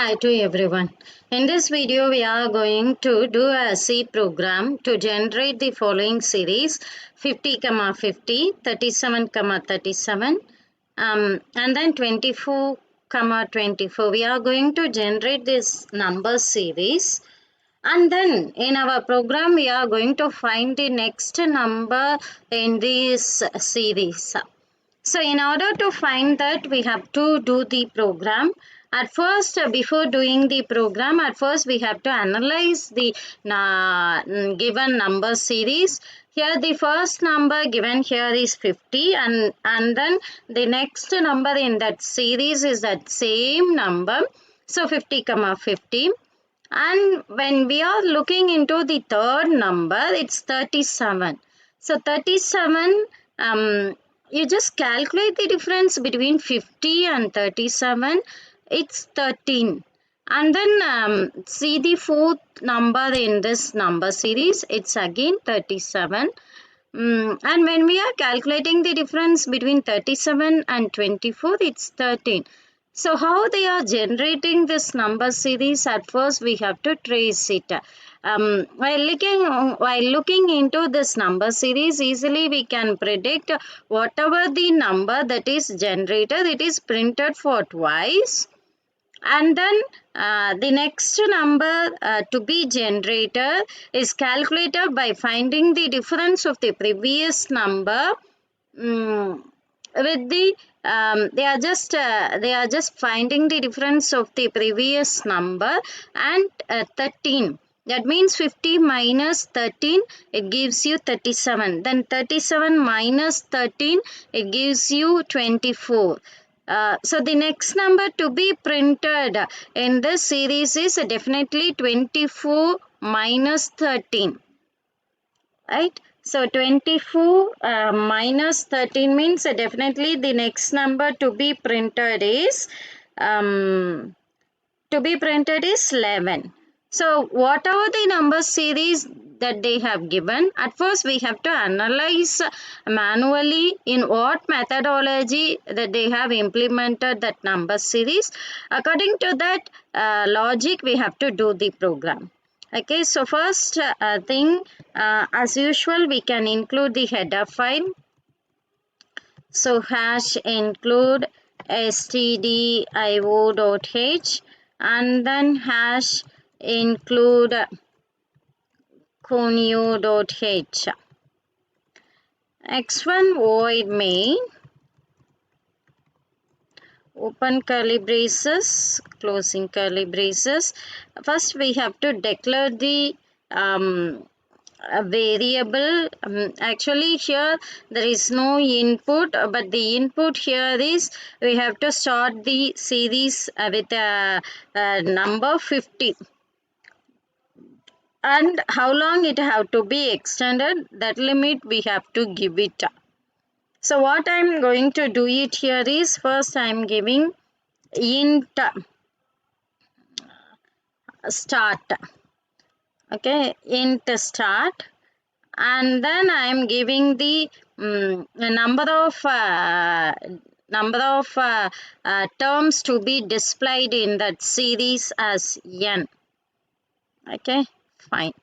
Hi to everyone. In this video, we are going to do a C program to generate the following series 50, 50, 37, 37, and then 24, 24. We are going to generate this number series. And then in our program, we are going to find the next number in this series. So in order to find that, we have to do the program. At first, before doing the program, at first we have to analyze the given number series. Here the first number given here is 50, and then the next number in that series is that same number. So 50, 50. And when we are looking into the third number, it's 37. So 37, you just calculate the difference between 50 and 37. It's 13. And then see the fourth number in this number series. It's again 37. And when we are calculating the difference between 37 and 24, it's 13. So how they are generating this number series? At first we have to trace it. While looking into this number series, easily we can predict whatever the number that is generated, it is printed for twice. And then the next number to be generated is calculated by finding the difference of the previous number with the they are just finding the difference of the previous number and 13. That means 50 minus 13, it gives you 37. Then 37 minus 13, it gives you 24. So the next number to be printed in this series is definitely 24 minus 13. Right? So 24 minus 13 means definitely the next number to be printed is 11. So whatever the number series that they have given, at first we have to analyze manually in what methodology that they have implemented that number series. According to that logic, we have to do the program. Okay, so first thing, as usual, we can include the header file. So hash include stdio.h and then hash include conio.h. X1 void main, open curly braces, closing curly braces. First we have to declare the a variable. Actually here there is no input, but the input here is we have to start the series with a number 50, and how long it have to be extended, that limit we have to give it. So what I am going to do it here is, first I am giving int start. Okay, int start, and then I am giving the number of terms to be displayed in that series as n. Okay, fine.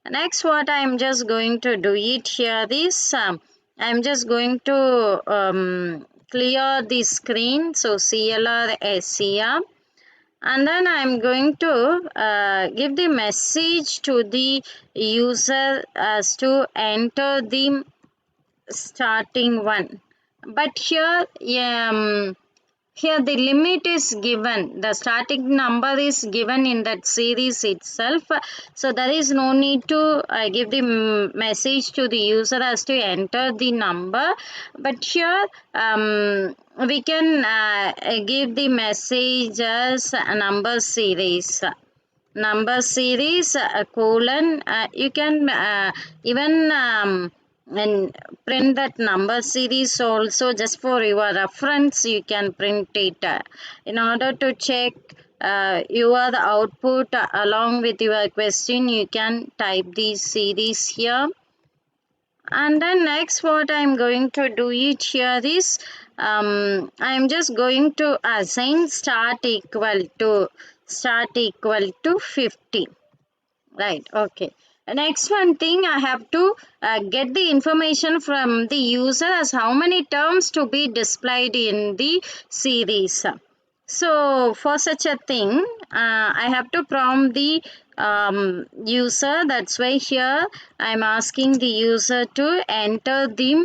Next, what I am just going to do it here is I am just going to clear the screen. So CLR SCR. And then I am going to give the message to the user as to enter the starting one. But here here the limit is given, the starting number is given in that series itself. So there is no need to give the message to the user as to enter the number. But here we can give the message as a number series. Number series colon. You can even and print that number series also, just for your reference you can print it. In order to check your output along with your question, you can type the series here. And then next what I am going to do it here is I am just going to assign start equal to start equal to 50. Right, okay. Next one thing, I have to get the information from the user as how many terms to be displayed in the series. So for such a thing, I have to prompt the user. That's why here I'm asking the user to enter the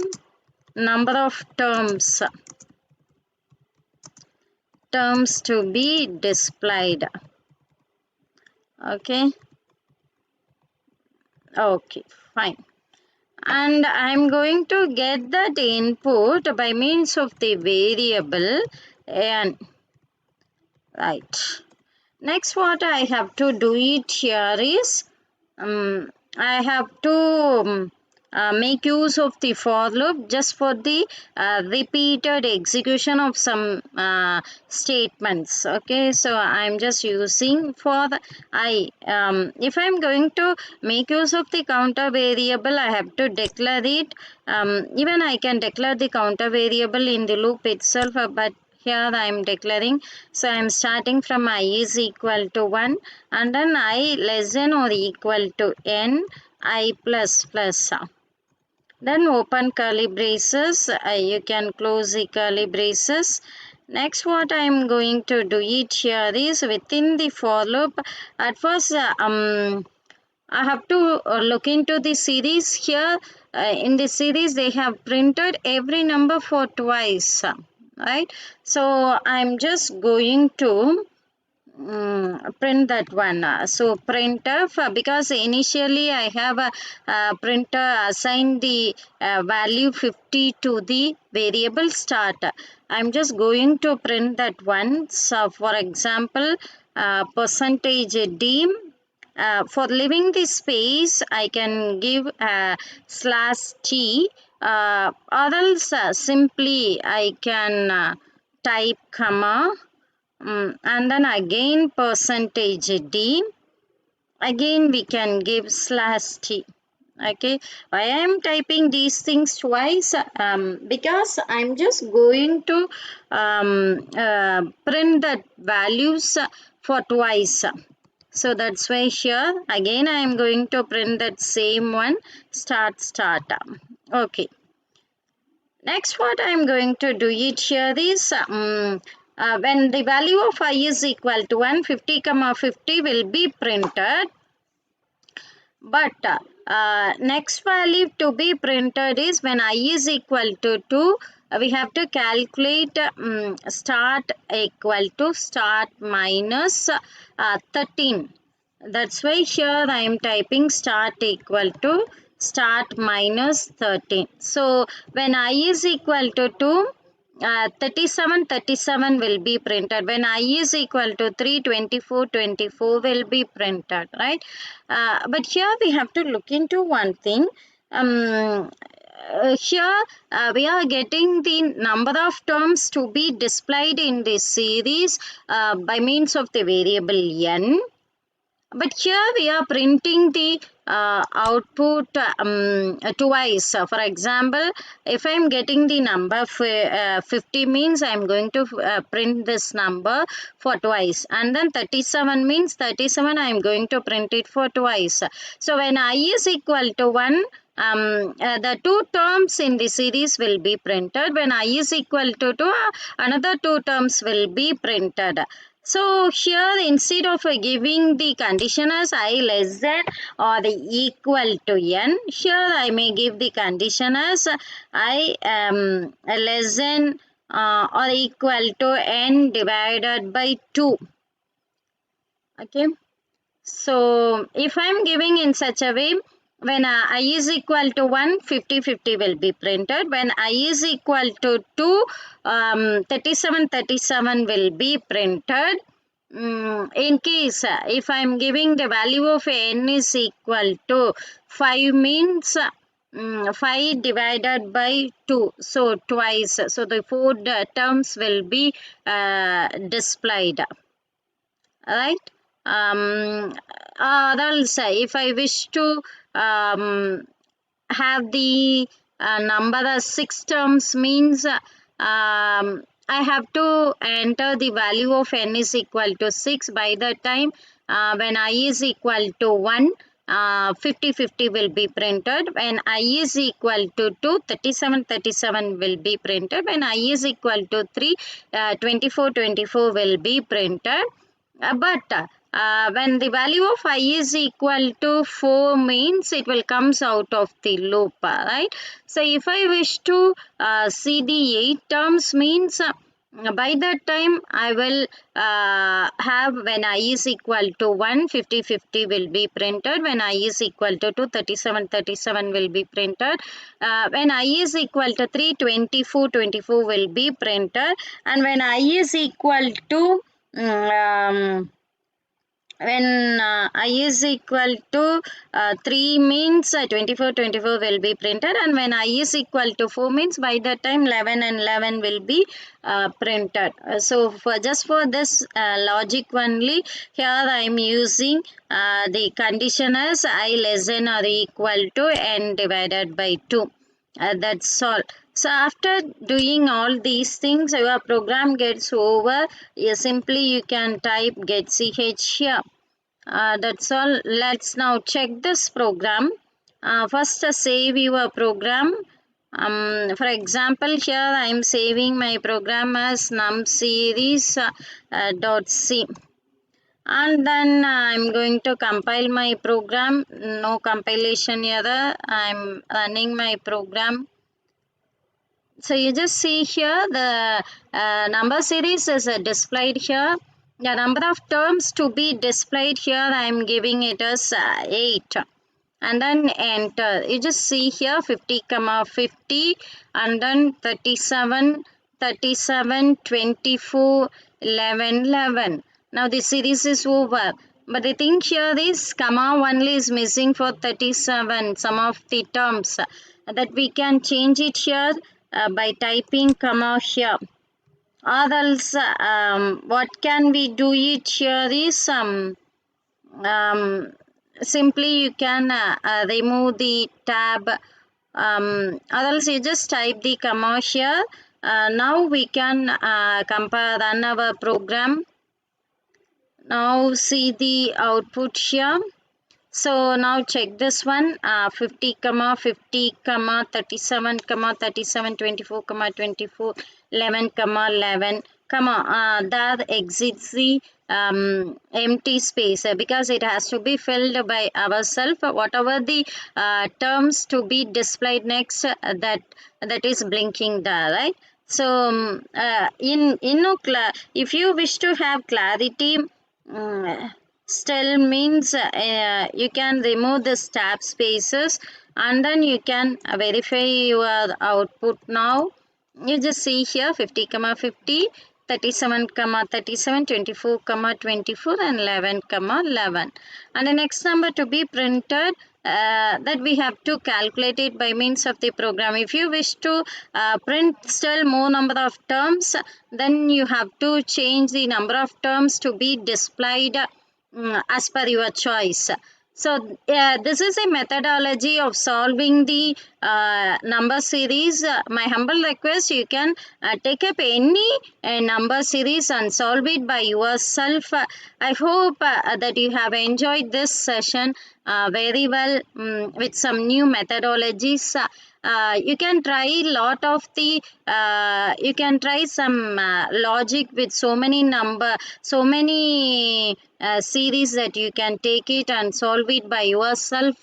number of terms to be displayed. Okay, okay, fine. And I'm going to get that input by means of the variable and right. Next what I have to do it here is I have to make use of the for loop just for the repeated execution of some statements. Okay, so I'm just using for the if I'm going to make use of the counter variable, I have to declare it. Even I can declare the counter variable in the loop itself, but here I am declaring. So I am starting from I is equal to 1 and then I less than or equal to n I plus plus. Then open curly braces. You can close the curly braces. Next what I am going to do it here is within the for loop. At first I have to look into the series here. In the series they have printed every number for twice, right? So I'm just going to print that one. So printf, because initially I have a printer assigned the value 50 to the variable start. I'm just going to print that one. So for example, percentage d. For leaving the space, I can give slash t, or else simply I can type comma. And then again percentage d, again we can give slash t. Okay, why I am typing these things twice? Because I'm just going to print the values for twice. So that's why here again I am going to print that same one, start. Okay. Next what I am going to do it here is when the value of I is equal to 150 comma 50 will be printed, but next value to be printed is when I is equal to 2, we have to calculate start equal to start minus 13. That's why here I am typing start equal to start minus 13. So when I is equal to 2, 37 will be printed. When I is equal to 3, 24 will be printed, right? But here we have to look into one thing. Here we are getting the number of terms to be displayed in this series by means of the variable n. But here we are printing the output twice. For example, if I am getting the number 50 means I am going to print this number for twice, and then 37 means 37 I am going to print it for twice. So when I is equal to 1, the two terms in the series will be printed. When I is equal to 2, another two terms will be printed. So here instead of giving the condition as I less than or the equal to n, here I may give the condition as I less than or equal to n divided by 2. Okay. So if I am giving in such a way, when I is equal to 1, 50 will be printed. When I is equal to 2, 37 will be printed. In case if I am giving the value of n is equal to 5 means 5 divided by 2, so twice. So the four terms will be displayed, right? Or else if I wish to have the number as 6 terms means I have to enter the value of n is equal to 6. By the time when I is equal to 1, 50 will be printed. When I is equal to 2, 37 will be printed. When I is equal to 3, 24 will be printed. But when the value of I is equal to 4 means it will comes out of the loop, right? So if I wish to see the 8 terms means by that time I will have when I is equal to 1, 50 will be printed. When I is equal to 2, 37 will be printed. When I is equal to 3, 24 will be printed. And when I is equal to when I is equal to 3 means 24 will be printed, and when I is equal to 4 means by that time 11 and 11 will be printed. So for just for this logic only, here I am using the condition as I less than or equal to n divided by 2. That's all. So after doing all these things, your program gets over. Simply you can type get ch here. That's all. Let's now check this program. First save your program. For example, here I am saving my program as numseries dot c, and then I'm going to compile my program. No compilation error. I'm running my program. So you just see here the number series is displayed here. The number of terms to be displayed here I am giving it as 8, and then enter. You just see here 50 comma 50, and then 37 24 11 11. Now the series is over, but the thing here is comma only is missing for 37, some of the terms that we can change it here by typing comma here. Or else what can we do it here is simply you can remove the tab, or else you just type the comma here. Now we can compare, run our program. Now see the output here. So now check this one, 50 comma 50 comma 37 comma 37 24 comma 24 11 comma 11 comma that exits the empty space because it has to be filled by ourselves. Whatever the terms to be displayed next, that is blinking there, right? So if you wish to have clarity, still means you can remove the tab spaces, and then you can verify your output. Now you just see here 50 comma 50, 37 comma 37, 24 comma 24, and 11 comma 11, and the next number to be printed, that we have to calculate it by means of the program. If you wish to print still more number of terms, then you have to change the number of terms to be displayed as per your choice. So this is a methodology of solving the number series. My humble request, you can take up any number series and solve it by yourself. I hope that you have enjoyed this session very well, with some new methodologies. You can try lot of the you can try some logic with so many series that you can take it and solve it by yourself.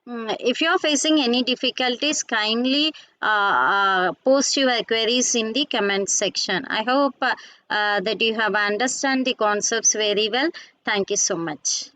If you are facing any difficulties, kindly post your queries in the comment section. I hope that you have understand the concepts very well. Thank you so much.